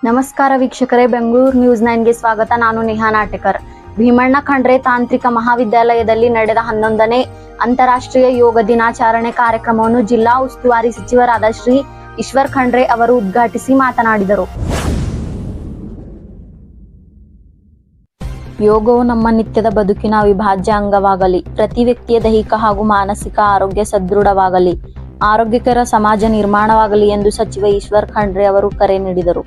ನಮಸ್ಕಾರ ವೀಕ್ಷಕರೇ, ಬೆಂಗಳೂರು ನ್ಯೂಸ್ 9ಗೆ ಸ್ವಾಗತ. ನಾನು ನೇಹಾ ನಾಟಕರ್. ಭೀಮಣ್ಣ ಖಂಡ್ರೆ ತಾಂತ್ರಿಕ ಮಹಾವಿದ್ಯಾಲಯದಲ್ಲಿ ನಡೆದ 11ನೇ ಅಂತಾರಾಷ್ಟ್ರೀಯ ಯೋಗ ದಿನಾಚರಣೆ ಕಾರ್ಯಕ್ರಮವನ್ನು ಜಿಲ್ಲಾ ಉಸ್ತುವಾರಿ ಸಚಿವರಾದ ಶ್ರೀ ಈಶ್ವರ್ ಖಂಡ್ರೆ ಅವರು ಉದ್ಘಾಟಿಸಿ ಮಾತನಾಡಿದರು. ಯೋಗವು ನಮ್ಮ ನಿತ್ಯದ ಬದುಕಿನ ಅವಿಭಾಜ್ಯ ಅಂಗವಾಗಲಿ, ಪ್ರತಿ ವ್ಯಕ್ತಿಯ ದೈಹಿಕ ಹಾಗೂ ಮಾನಸಿಕ ಆರೋಗ್ಯ ಸದೃಢವಾಗಲಿ, ಆರೋಗ್ಯಕರ ಸಮಾಜ ನಿರ್ಮಾಣವಾಗಲಿ ಎಂದು ಸಚಿವ ಈಶ್ವರ್ ಖಂಡ್ರೆ ಅವರು ಕರೆ ನೀಡಿದರು.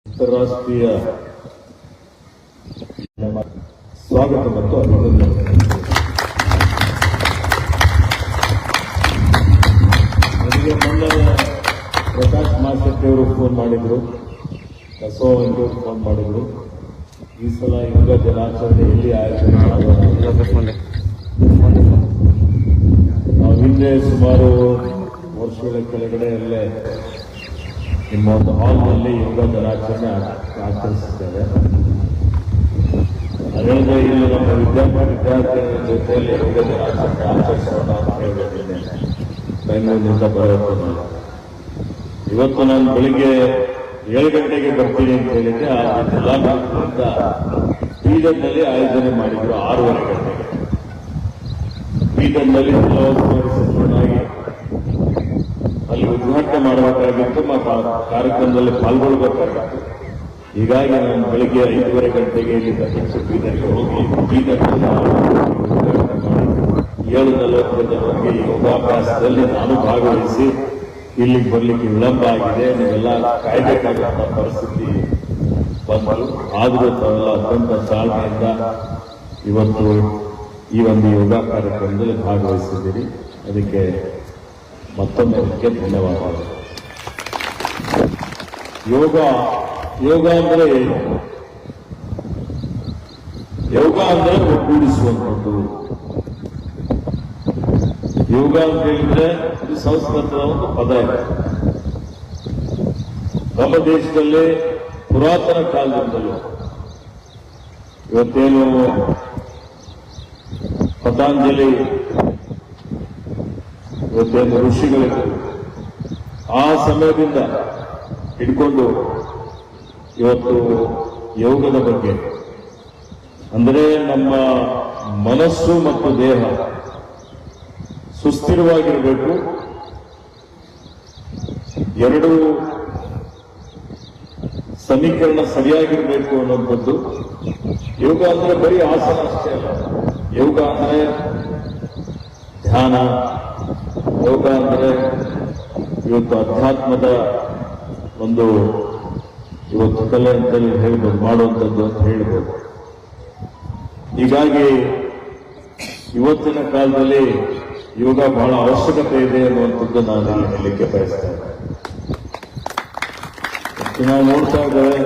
ಅಂತಾರಾಷ್ಟ್ರೀಯ ಸ್ವಾಗತ ಮತ್ತು ಅಭಿನಂದನೆ. ನನಗೆ ಮೊನ್ನೆ ಪ್ರಕಾಶ್ ಮಾಸಟ್ಟಿ ಅವರು ಫೋನ್ ಮಾಡಿದ್ರು, ಬಸವರಾಜು ಫೋನ್ ಮಾಡಿದ್ರು. ಈ ಸಲ ಯೋಗ ದಿನಾಚರಣೆ ಎಲ್ಲಿ ಆಯೋಜನೆ ಮಾಡೋದು? ನಾವು ಹಿಂದೆ ಸುಮಾರು ವರ್ಷಗಳ ಕೆಳಗಡೆ ಅಲ್ಲೇ ನಿಮ್ಮ ಒಂದು ಹಾಲ್ನಲ್ಲಿ ಯೋಗ ದಿನಾಚರಣೆ ಆಚರಿಸುತ್ತೇವೆ. ಅದರಿಂದ ಇಲ್ಲಿ ನಮ್ಮ ವಿದ್ಯಾರ್ಥಿಗಳ ಜೊತೆಯಲ್ಲಿ ಯೋಗ ದಿನಾಚರಣೆ ಆಚರಿಸೋಣ ಅಂತ ಹೇಳಿದ್ದೇನೆ. ಬೆಂಗಳೂರಿನಿಂದ ಬರೋದು ಇವತ್ತು ನಾನು ಬೆಳಿಗ್ಗೆ 7 ಗಂಟೆಗೆ ಬರ್ತೀನಿ ಅಂತ ಹೇಳಿದ್ರೆ ಆ ಜಿಲ್ಲಾಡಳಿತದಿಂದ ಬೀದರ್ನಲ್ಲಿ ಆಯೋಜನೆ ಮಾಡಿದ್ರು 6:30 ಗಂಟೆಗೆ. ಬೀದರ್ನಲ್ಲಿ ಜಿಲ್ಲಾ ಉಸ್ತುವಾರಿ ಸಚಿವನಾಗಿ ಅಲ್ಲಿ ಉದ್ಘಾಟನೆ ಮಾಡಬೇಕಾಗಿತ್ತು ಮತ್ತು ಆ ಕಾರ್ಯಕ್ರಮದಲ್ಲಿ ಪಾಲ್ಗೊಳ್ಳಬೇಕಾಗಿತ್ತು. ಹೀಗಾಗಿ ನಾನು ಬೆಳಿಗ್ಗೆ 5:30 ಗಂಟೆಗೆ ಇಲ್ಲಿ ಬೀದರ್ಗೆ ಹೋಗಿ ಬೀದರ್ನಲ್ಲಿ 7:40 ಯೋಗಾಭ್ಯಾಸದಲ್ಲಿ ನಾನು ಭಾಗವಹಿಸಿ ಇಲ್ಲಿಗೆ ಬರಲಿಕ್ಕೆ ವಿಳಂಬ ಆಗಿದೆ. ನೀವೆಲ್ಲ ಕಾಯ್ಬೇಕಾದಂತಹ ಪರಿಸ್ಥಿತಿ ಬಂದರು. ಆದರೂ ತಾವೆಲ್ಲ ಅತ್ಯಂತ ತಾಳ್ಮೆಯಿಂದ ಇವತ್ತು ಈ ಒಂದು ಯೋಗ ಕಾರ್ಯಕ್ರಮದಲ್ಲಿ ಭಾಗವಹಿಸಿದ್ದೀರಿ. ಅದಕ್ಕೆ ಮತ್ತೊಮ್ಮೆ ಅದಕ್ಕೆ ಧನ್ಯವಾದಗಳು. ಯೋಗ ಅಂದರೆ ಏನು? ಯೋಗ ಅಂದರೆ ಒಗ್ಗೂಡಿಸುವಂಥದ್ದು. ಯೋಗ ಅಂತ ಹೇಳಿದ್ರೆ ಇದು ಸಂಸ್ಕೃತದ ಒಂದು ಪದ ಇದೆ. ನಮ್ಮ ದೇಶದಲ್ಲಿ ಪುರಾತನ ಕಾಲದಿಂದಲೂ ಇವತ್ತೇನು ಪತಾಂಜಲಿ ಇವತ್ತೇನು ಋಷಿಗಳಿದ್ದರು, ಆ ಸಮಯದಿಂದ ಹಿಡ್ಕೊಂಡು ಇವತ್ತು ಯೋಗದ ಬಗ್ಗೆ ಅಂದರೆ ನಮ್ಮ ಮನಸ್ಸು ಮತ್ತು ದೇಹ ಸುಸ್ಥಿರವಾಗಿರಬೇಕು. ಎರಡು ಸಮೀಕರಣ ಸರಿಯಾಗಿರಬೇಕು ಅನ್ನುವಂಥದ್ದು. ಯೋಗ ಅಂದ್ರೆ ಬರೀ ಆಸನ ಅಷ್ಟೇ ಅಲ್ಲ. ಯೋಗ ಅಂದ್ರೆ ಧ್ಯಾನ, ಯೋಗ ಅಂದರೆ ಇವತ್ತು ಅಧ್ಯಾತ್ಮದ ಒಂದು ಇವತ್ತು ಕಲೆ ಅಂತೇಳಿ ಹೇಳ್ಬೋದು, ಮಾಡುವಂಥದ್ದು ಅಂತ ಹೇಳ್ಬೋದು. ಹೀಗಾಗಿ ಇವತ್ತಿನ ಕಾಲದಲ್ಲಿ ಯೋಗ ಬಹಳ ಅವಶ್ಯಕತೆ ಇದೆ ಅನ್ನುವಂಥದ್ದು ನಾನು ಇಲ್ಲಿ ಹೇಳಲಿಕ್ಕೆ ಬಯಸ್ತೇನೆ. ನಾವು ನೋಡ್ತಾ ಇದ್ದೇವೆ,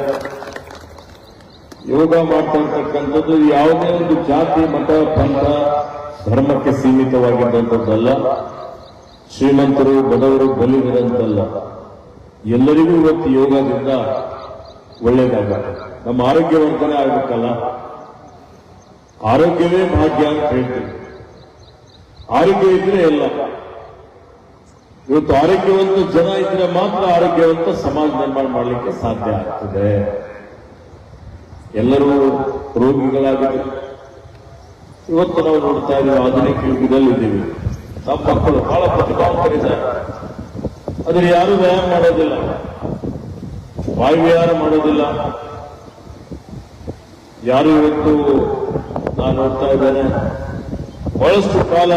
ಯೋಗ ಮಾಡ್ತಾ ಇರ್ತಕ್ಕಂಥದ್ದು ಯಾವುದೇ ಒಂದು ಜಾತಿ, ಮತ, ಪಂಥ, ಧರ್ಮಕ್ಕೆ ಸೀಮಿತವಾಗಿದ್ದಂಥದ್ದಲ್ಲ. ಶ್ರೀಮಂತರು, ಬಡವರು, ಬಲಿದರಂತಲ್ಲ. ಎಲ್ಲರಿಗೂ ಇವತ್ತು ಯೋಗದಿಂದ ಒಳ್ಳೇದಾಗುತ್ತೆ. ನಮ್ಮ ಆರೋಗ್ಯವಂತನೇ ಆಗಬೇಕಲ್ಲ. ಆರೋಗ್ಯವೇ ಭಾಗ್ಯ ಅಂತ ಹೇಳ್ತೀವಿ. ಆರೋಗ್ಯ ಇದ್ರೆ ಎಲ್ಲ. ಇವತ್ತು ಆರೋಗ್ಯವಂತ ಜನ ಇದ್ರೆ ಮಾತ್ರ ಆರೋಗ್ಯವಂತ ಸಮಾಜ ನಿರ್ಮಾಣ ಮಾಡಲಿಕ್ಕೆ ಸಾಧ್ಯ ಆಗ್ತದೆ. ಎಲ್ಲರೂ ರೋಗಿಗಳಾಗಿದ್ದಾರೆ. ಇವತ್ತು ನಾವು ನೋಡ್ತಾ ಇದ್ದೀವಿ, ಆಧುನಿಕ ಯುಗದಲ್ಲಿ ಇದ್ದೀವಿ. ನಮ್ಮ ಮಕ್ಕಳು ಬಹಳ ಪ್ರತಿಭಾವಂತರಿದ್ದಾರೆ, ಆದರೆ ಯಾರು ವ್ಯಾಯಾಮ ಮಾಡೋದಿಲ್ಲ, ವಾಯುವಿಹಾರ ಮಾಡೋದಿಲ್ಲ. ಯಾರು ಇವತ್ತು ನಾನು ನೋಡ್ತಾ ಇದ್ದೇನೆ, ಬಹಳಷ್ಟು ಕಾಲ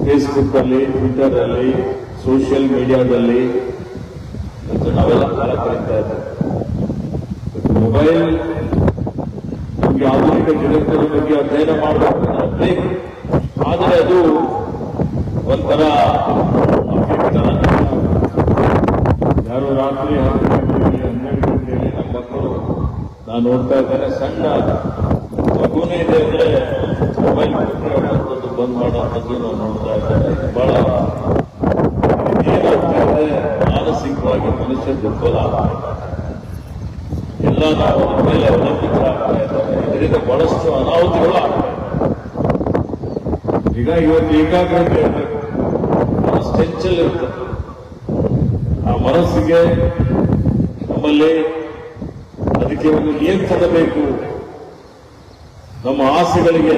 ಫೇಸ್ಬುಕ್ ಅಲ್ಲಿ, ಟ್ವಿಟರ್ ಅಲ್ಲಿ, ಸೋಷಿಯಲ್ ಮೀಡಿಯಾದಲ್ಲಿ ನಾವೆಲ್ಲ ಕಾಲ ಕಳೀತಾ ಇದ್ದೇವೆ. ಮೊಬೈಲ್ ನಮಗೆ ಆಧುನಿಕ ಜಗತ್ತಿನ ಬಗ್ಗೆ ಅಧ್ಯಯನ ಮಾಡಬೇಕು, ಆದರೆ ಅದು ಒಂಥರ ಯಾರು ರಾತ್ರಿ 10 ಗಂಟೆಯಲ್ಲಿ 12 ಗಂಟೆಯಲ್ಲಿ ನಮ್ಮ ಮಕ್ಕಳು ನಾನು ನೋಡ್ತಾ ಇದ್ದೇನೆ, ಸಣ್ಣ ಮಗುನೇ ಇದೆ ಅಂದ್ರೆ ಮೊಬೈಲ್ ಕೊಟ್ಟರೆ ಬಂದ್ ಮಾಡೋದು ನಾವು ನೋಡ್ತಾ ಇದ್ದೇನೆ. ಬಹಳ ಏನಾಗ್ತಾ ಇದೆ, ಮಾನಸಿಕವಾಗಿ ಮನುಷ್ಯ ದುರ್ಬಲ ಎಲ್ಲ ನಾವು ಅದ್ರ ಮೇಲೆ ಅವಲಂಬಿತರಾಗ್ತಾ ಇದ್ದಾರೆ. ಇದರಿಂದ ಬಹಳಷ್ಟು ಅನಾಹುತಗಳು ಆಗ್ತಾ ಇದೆ. ಈಗ ಇವತ್ತು ಏಕಾಗ್ರತೆ ಇರಬೇಕು, ಮನಸ್ಸು ಚಂಚಲ ಇರ್ತದೆ. ಆ ಮನಸ್ಸಿಗೆ ನಮ್ಮಲ್ಲಿ ಅದಕ್ಕೆ ಒಂದು ನಿಯಂತ್ರಣ ಬೇಕು. ನಮ್ಮ ಆಸೆಗಳಿಗೆ